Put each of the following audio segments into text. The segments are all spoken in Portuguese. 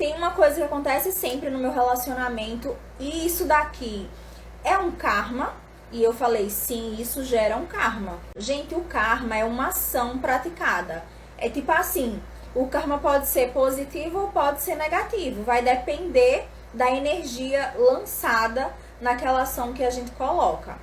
tem uma coisa que acontece sempre no meu relacionamento, e isso daqui é um karma. E eu falei, sim, isso gera um karma. Gente, o karma é uma ação praticada. É tipo assim, o karma pode ser positivo ou pode ser negativo. Vai depender da energia lançada naquela ação que a gente coloca.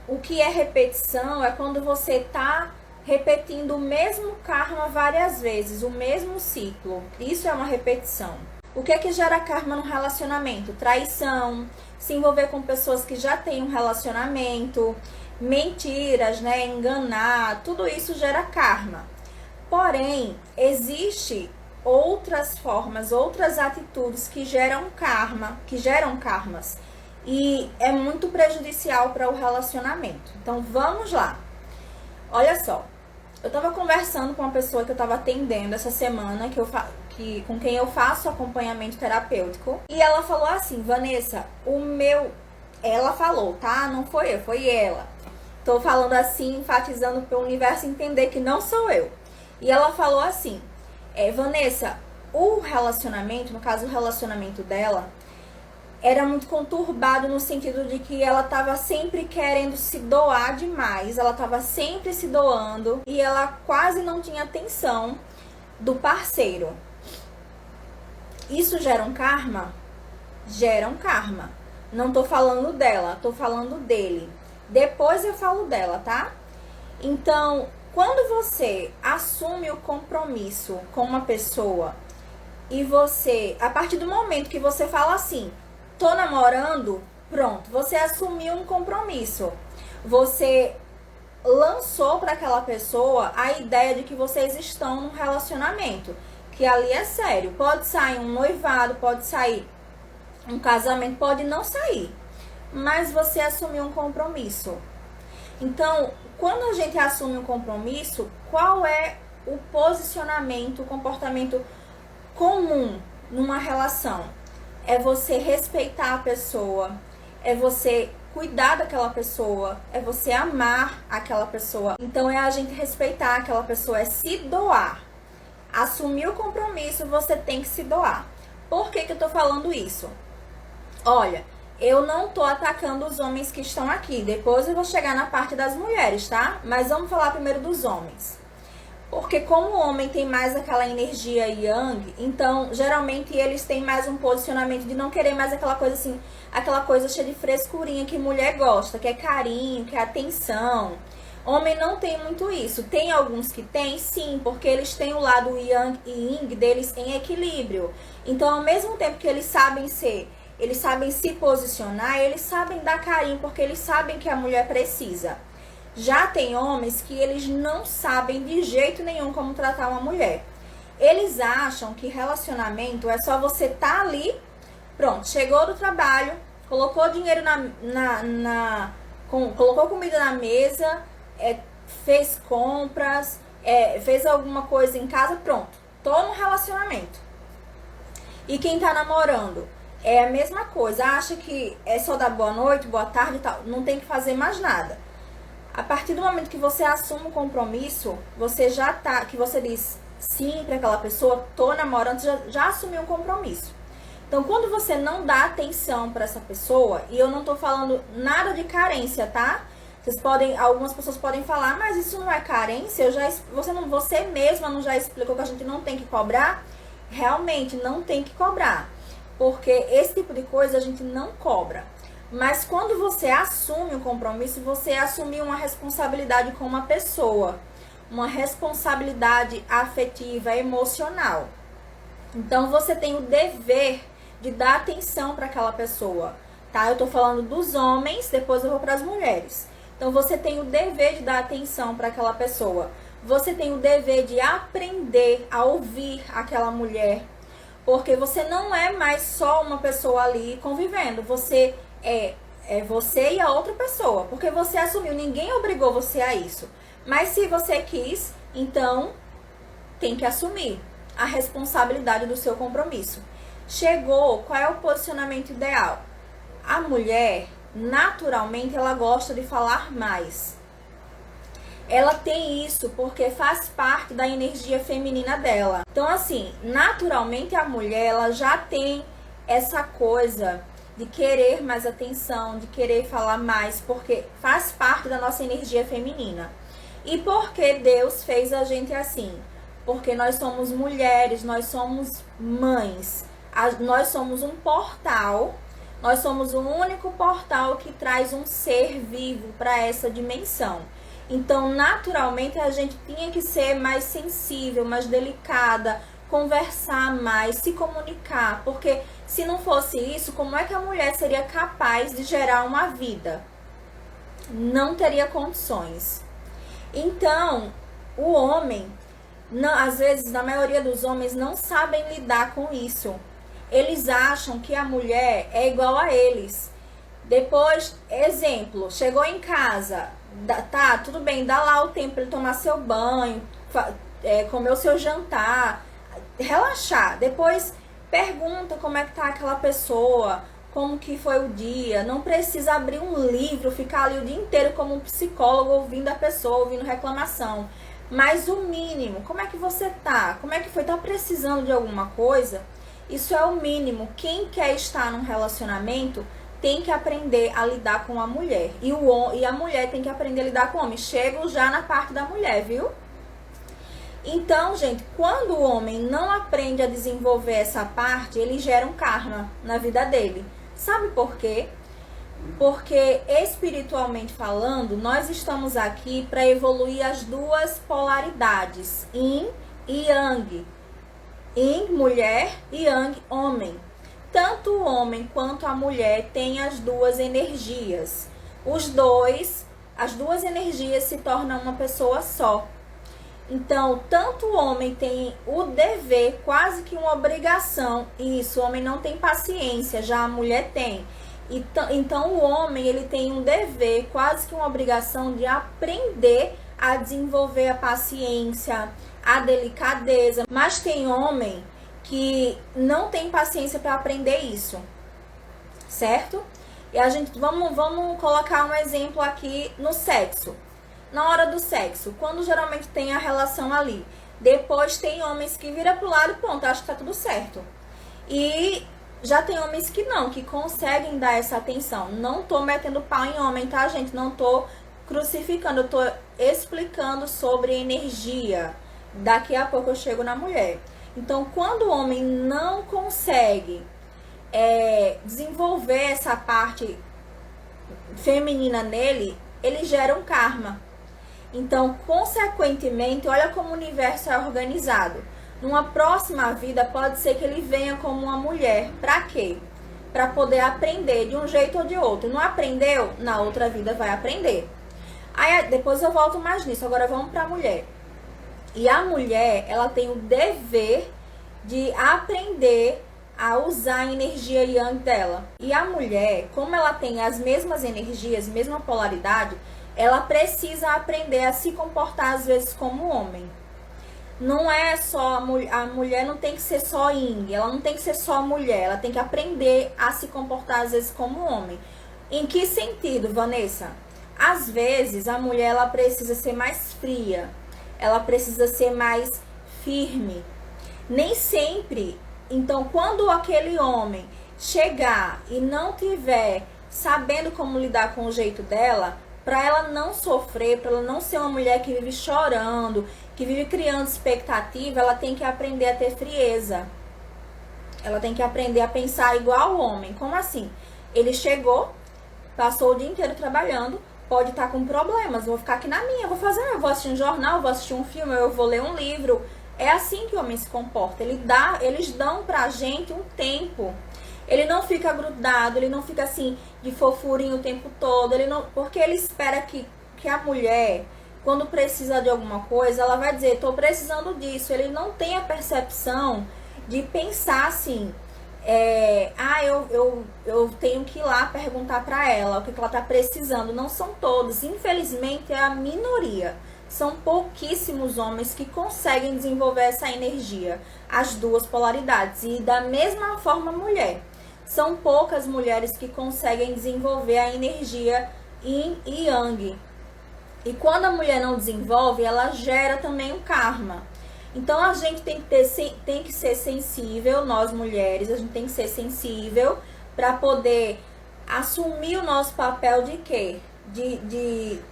O que é repetição é quando você está repetindo o mesmo karma várias vezes, o mesmo ciclo. Isso é uma repetição. O que é que gera karma no relacionamento? Traição, se envolver com pessoas que já têm um relacionamento, mentiras, né, enganar, tudo isso gera karma. Porém, existe outras formas, outras atitudes que geram karma, que geram karmas, e é muito prejudicial para o relacionamento. Então, vamos lá. Olha só, eu estava conversando com uma pessoa que eu estava atendendo essa semana, com quem eu faço acompanhamento terapêutico, e ela falou assim, Vanessa, ela falou, tá? Não foi eu, foi ela. Tô falando assim, enfatizando para o universo entender que não sou eu. E ela falou assim, Vanessa, o relacionamento, no caso o relacionamento dela, era muito conturbado no sentido de que ela estava sempre querendo se doar demais, ela estava sempre se doando e ela quase não tinha atenção do parceiro. Isso gera um karma? Gera um karma. Não tô falando dela, tô falando dele. Depois eu falo dela, tá? Então, quando você assume o compromisso com uma pessoa e você, a partir do momento que você fala assim, tô namorando, pronto, você assumiu um compromisso. Você lançou para aquela pessoa a ideia de que vocês estão num relacionamento, que ali é sério. Pode sair um noivado, pode sair um casamento, pode não sair, mas você assumiu um compromisso. Então, quando a gente assume um compromisso, qual é o posicionamento, o comportamento comum numa relação? É você respeitar a pessoa, é você cuidar daquela pessoa, é você amar aquela pessoa. Então é a gente respeitar aquela pessoa, é se doar. Assumir o compromisso, você tem que se doar. Por que eu tô falando isso? Olha, eu não tô atacando os homens que estão aqui. Depois eu vou chegar na parte das mulheres, tá? Mas vamos falar primeiro dos homens. Porque como o homem tem mais aquela energia yang, então geralmente eles têm mais um posicionamento de não querer mais aquela coisa assim, aquela coisa cheia de frescurinha que mulher gosta, que é carinho, que é atenção. Homem não tem muito isso. Tem alguns que tem, sim, porque eles têm o lado yang e yin deles em equilíbrio. Então, ao mesmo tempo que eles sabem se posicionar, eles sabem dar carinho, porque eles sabem que a mulher precisa. Já tem homens que eles não sabem de jeito nenhum como tratar uma mulher. Eles acham que relacionamento é só você tá ali, pronto, chegou do trabalho, colocou dinheiro colocou comida na mesa, fez compras, fez alguma coisa em casa, pronto, tô no relacionamento. E quem tá namorando é a mesma coisa, acha que é só dar boa noite, boa tarde e tal, não tem que fazer mais nada. A partir do momento que você assume um compromisso, você que você diz sim para aquela pessoa, tô namorando, já assumiu um compromisso. Então, quando você não dá atenção para essa pessoa, e eu não tô falando nada de carência, tá? Algumas pessoas podem falar, mas isso não é carência, você mesma não já explicou que a gente não tem que cobrar? Realmente não tem que cobrar, porque esse tipo de coisa a gente não cobra. Mas quando você assume um compromisso, você assumiu uma responsabilidade com uma pessoa, uma responsabilidade afetiva, emocional. Então você tem o dever de dar atenção para aquela pessoa, tá? Eu tô falando dos homens, depois eu vou para as mulheres. Então você tem o dever de dar atenção para aquela pessoa. Você tem o dever de aprender a ouvir aquela mulher, porque você não é mais só uma pessoa ali convivendo, você é você e a outra pessoa, porque você assumiu, ninguém obrigou você a isso. Mas se você quis, então tem que assumir a responsabilidade do seu compromisso. Chegou, qual é o posicionamento ideal? A mulher, naturalmente, ela gosta de falar mais. ela tem isso porque faz parte da energia feminina dela. Então, assim, naturalmente a mulher, ela já tem essa coisa de querer mais atenção, de querer falar mais, porque faz parte da nossa energia feminina. E por que Deus fez a gente assim? Porque nós somos mulheres, nós somos mães, nós somos um portal, nós somos o único portal que traz um ser vivo para essa dimensão. Então, naturalmente, a gente tinha que ser mais sensível, mais delicada, conversar mais, se comunicar, porque se não fosse isso, como é que a mulher seria capaz de gerar uma vida? Não teria condições. Então, o homem, não, às vezes, na maioria dos homens, não sabem lidar com isso. Eles acham que a mulher é igual a eles. Depois, exemplo, chegou em casa, tá, tudo bem, dá lá o tempo para ele tomar seu banho, comer o seu jantar, relaxar. Depois, pergunta como é que tá aquela pessoa, como que foi o dia. Não precisa abrir um livro, ficar ali o dia inteiro como um psicólogo, ouvindo a pessoa, ouvindo reclamação. Mas o mínimo, como é que você tá? Como é que foi? Tá precisando de alguma coisa? Isso é o mínimo. Quem quer estar num relacionamento tem que aprender a lidar com a mulher. E a mulher tem que aprender a lidar com o homem. Chego já na parte da mulher, viu? Então, gente, quando o homem não aprende a desenvolver essa parte, ele gera um karma na vida dele. Sabe por quê? Porque espiritualmente falando, nós estamos aqui para evoluir as duas polaridades, yin e yang. Yin, mulher, e yang, homem. Tanto o homem quanto a mulher têm as duas energias. As duas energias se tornam uma pessoa só. Então, tanto o homem tem o dever, quase que uma obrigação, isso, o homem não tem paciência, já a mulher tem. Então, o homem, ele tem um dever, quase que uma obrigação de aprender a desenvolver a paciência, a delicadeza. Mas tem homem que não tem paciência para aprender isso, certo? E a gente, vamos colocar um exemplo aqui no sexo. Na hora do sexo, quando geralmente tem a relação ali, depois tem homens que viram pro lado e pronto, acho que tá tudo certo. E já tem homens que não, que conseguem dar essa atenção. Não tô metendo pau em homem, tá, gente? Não tô crucificando, eu tô explicando sobre energia. Daqui a pouco eu chego na mulher. Então, quando o homem não consegue desenvolver essa parte feminina nele, ele gera um karma. Então, consequentemente, olha como o universo é organizado. Numa próxima vida, pode ser que ele venha como uma mulher. Pra quê? Pra poder aprender de um jeito ou de outro. Não aprendeu? Na outra vida vai aprender. Aí, depois eu volto mais nisso. Agora vamos pra mulher. E a mulher, ela tem o dever de aprender a usar a energia yang dela. E a mulher, como ela tem as mesmas energias, mesma polaridade, ela precisa aprender a se comportar às vezes como homem. Não é só a mulher não tem que ser só yin, ela não tem que ser só mulher, ela tem que aprender a se comportar às vezes como homem. Em que sentido, Vanessa? Às vezes a mulher ela precisa ser mais fria, ela precisa ser mais firme. Nem sempre. Então, quando aquele homem chegar e não tiver sabendo como lidar com o jeito dela, para ela não sofrer, para ela não ser uma mulher que vive chorando, que vive criando expectativa, ela tem que aprender a ter frieza. Ela tem que aprender a pensar igual o homem. Como assim? Ele chegou, passou o dia inteiro trabalhando, pode estar com problemas, vou ficar aqui na minha, vou vou assistir um jornal, vou assistir um filme, eu vou ler um livro. É assim que o homem se comporta. Eles dão pra gente um tempo. Ele não fica grudado, ele não fica assim de fofurinho o tempo todo. Porque ele espera que a mulher, quando precisa de alguma coisa, ela vai dizer, tô precisando disso. Ele não tem a percepção de pensar assim, eu tenho que ir lá perguntar pra ela o que ela tá precisando. Não são todos, infelizmente é a minoria. São pouquíssimos homens que conseguem desenvolver essa energia, as duas polaridades. E da mesma forma, mulher. São poucas mulheres que conseguem desenvolver a energia yin e yang. E quando a mulher não desenvolve, ela gera também um karma. Então a gente tem que ser sensível, nós mulheres, a gente tem que ser sensível para poder assumir o nosso papel de quê?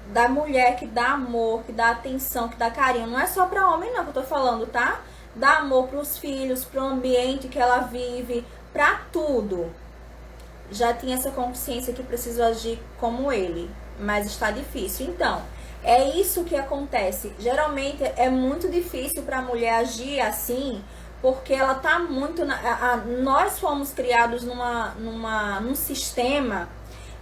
Da mulher que dá amor, que dá atenção, que dá carinho. Não é só para homem não que eu tô falando, tá? Dá amor para os filhos, para o ambiente que ela vive, para tudo. Já tinha essa consciência que preciso agir como ele, mas está difícil. Então, é isso que acontece. Geralmente é muito difícil para a mulher agir assim, porque ela tá muito nós fomos criados num sistema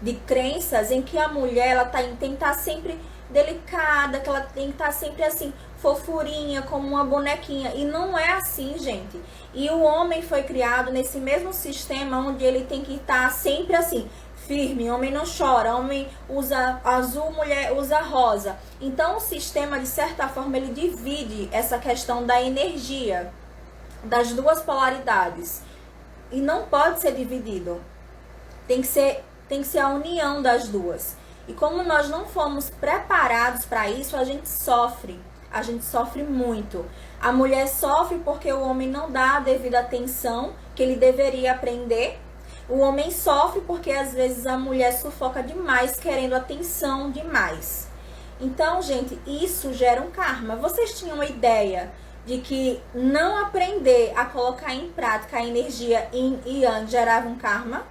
de crenças em que a mulher ela tem que estar sempre delicada, que ela tem que estar sempre assim, fofurinha, como uma bonequinha. E não é assim, gente. E o homem foi criado nesse mesmo sistema onde ele tem que estar sempre assim, firme. Homem não chora, homem usa azul, mulher usa rosa. Então o sistema, de certa forma, ele divide essa questão da energia, das duas polaridades. E não pode ser dividido. Tem que ser a união das duas. E como nós não fomos preparados para isso, a gente sofre. A gente sofre muito. A mulher sofre porque o homem não dá a devida atenção que ele deveria aprender. O homem sofre porque às vezes a mulher sufoca demais, querendo atenção demais. Então, gente, isso gera um karma. Vocês tinham uma ideia de que não aprender a colocar em prática a energia yin e yang gerava um karma?